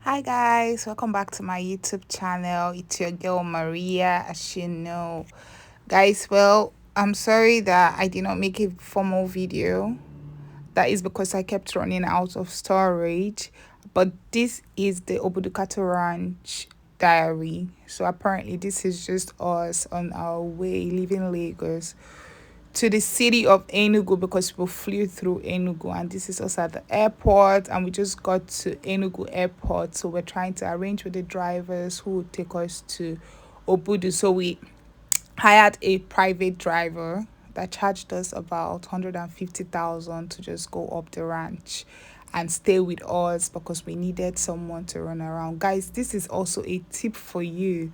Hi guys, welcome back to my YouTube channel. It's your girl Maria, as you know. Guys, well, I'm sorry that I did not make a formal video. That is because I kept running out of storage. But this is the Obudu Ranch diary. So apparently this is just us on our way leaving Lagos to the city of Enugu, because we flew through Enugu, and this is us at the airport, and we just got to Enugu airport. So we're trying to arrange with the drivers who would take us to Obudu. So we hired a private driver that charged us about 150,000 to just go up the ranch and stay with us because we needed someone to run around. Guys, this is also a tip for you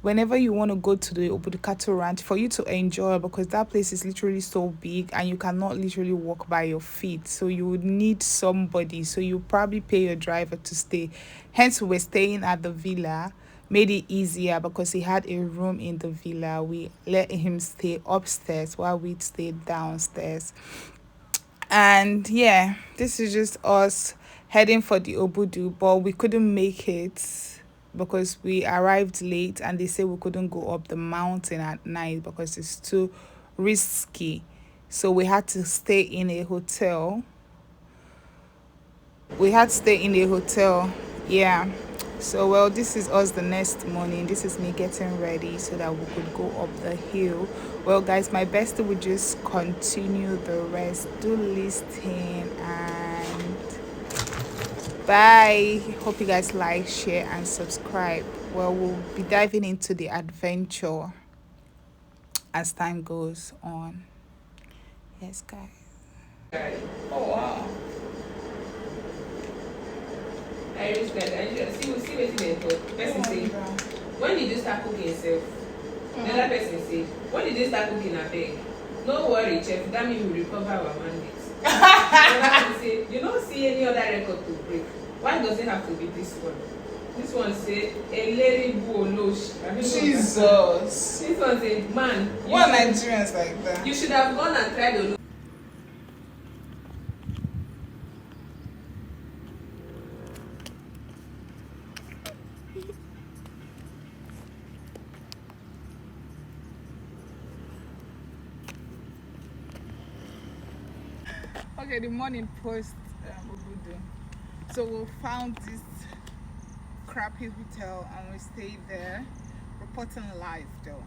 whenever you want to go to the Obudu Ranch, for you to enjoy, because that place is literally so big and you cannot literally walk by your feet. So you would need somebody. So you probably pay your driver to stay. Hence, we're staying at the villa. Made it easier because he had a room in the villa. We let him stay upstairs while we stayed downstairs. And yeah, this is just us heading for the Obudu, but we couldn't make it because we arrived late and they said we couldn't go up the mountain at night because it's too risky. So we had to stay in a hotel. Yeah. So, well, this is us the next morning. This is me getting ready so that we could go up the hill. Well, guys, my bestie would just continue the rest. Do listen and bye. Hope you guys like, share, and subscribe. Well, we'll be diving into the adventure as time goes on. Yes, guys. Oh, wow. I reach that. And see what they talk. Person say, when did you start cooking yourself? The other person say, when did you start cooking a bag? No worry, chef. That means we recover our mandate. The other person say, you don't see any other record to break. Why does it have to be this one? This one say, a lady buolosh. Jesus. This one say, man. What Nigerians like that? You should have gone and tried olosh. Okay, the morning post Obudu. So we found this crappy hotel and we stayed there. Reporting live though.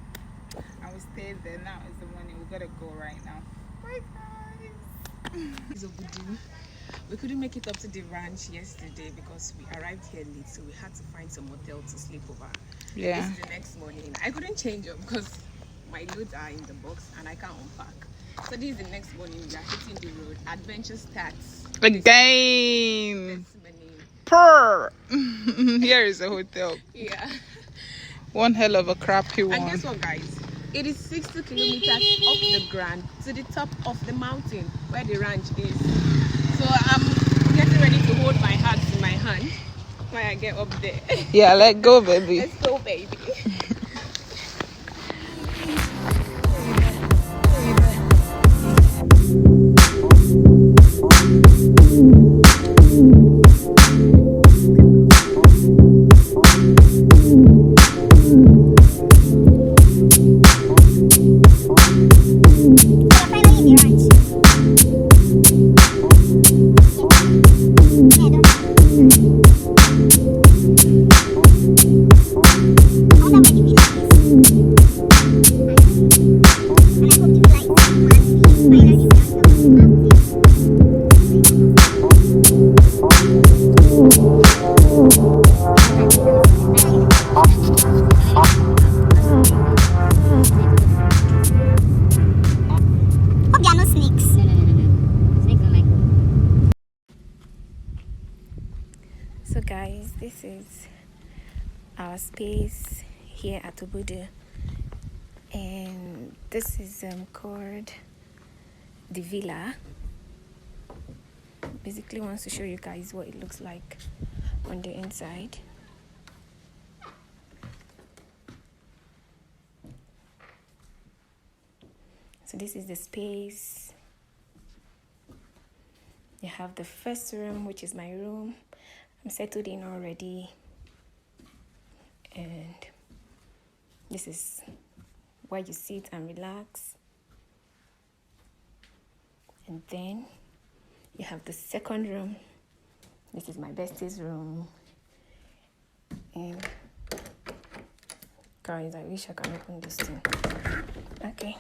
And we stayed there. Now is the morning. We gotta go right now. Bye guys. It's Obudu. We couldn't make it up to the ranch yesterday because we arrived here late, so we had to find some hotel to sleep over. Yeah. This is the next morning. I couldn't change up because my loads are in the box and I can't unpack. So this is the next morning. We are hitting the road. Adventure starts Again. Per. Here is a hotel. Yeah. One hell of a crappy one. And guess what, guys? It is 60 kilometers off the ground to the top of the mountain where the ranch is. So I'm getting ready to hold my heart in my hand when I get up there. Yeah, let go, baby. Let's go, baby. So guys, this is our space here at Obudu, and this is called the villa. Basically wants to show you guys what it looks like on the inside. So this is the space. You have the first room, which is my room. I'm settled in already, and this is where you sit and relax. And then you have the second room. This is my bestie's room. And guys, I wish I can open this thing. Okay.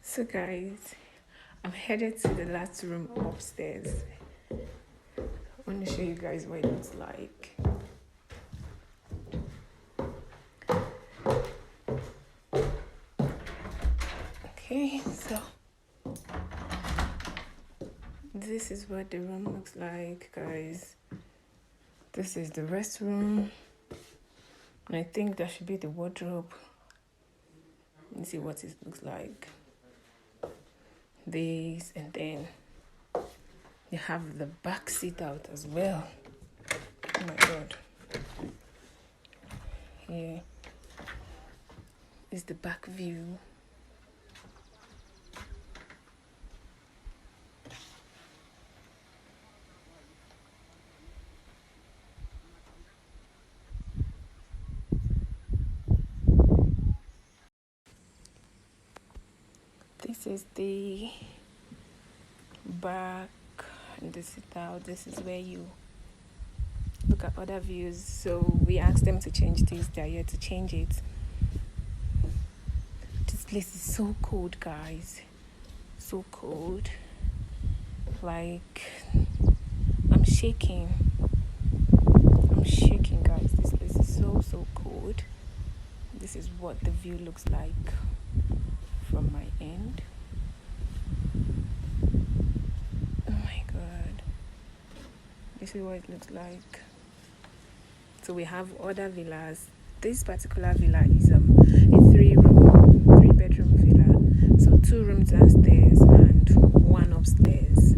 So guys, I'm headed to the last room upstairs. I want to show you guys what it looks like. Okay, so this is what the room looks like, guys. This is the restroom. And I think that should be the wardrobe. Let's see what it looks like. This, and then you have the back seat out as well. Oh my god. Here is the back view. This is the back and the sit out. This is where you look at other views. So we asked them to change this. They're here to change it. This place is so cold, guys. So cold. Like, I'm shaking. I'm shaking, guys. This place is so cold. This is what the view looks like from my end. Oh my god. This is what it looks like. So we have other villas. This particular villa is a 3-bedroom villa. So 2 rooms downstairs and 1 upstairs.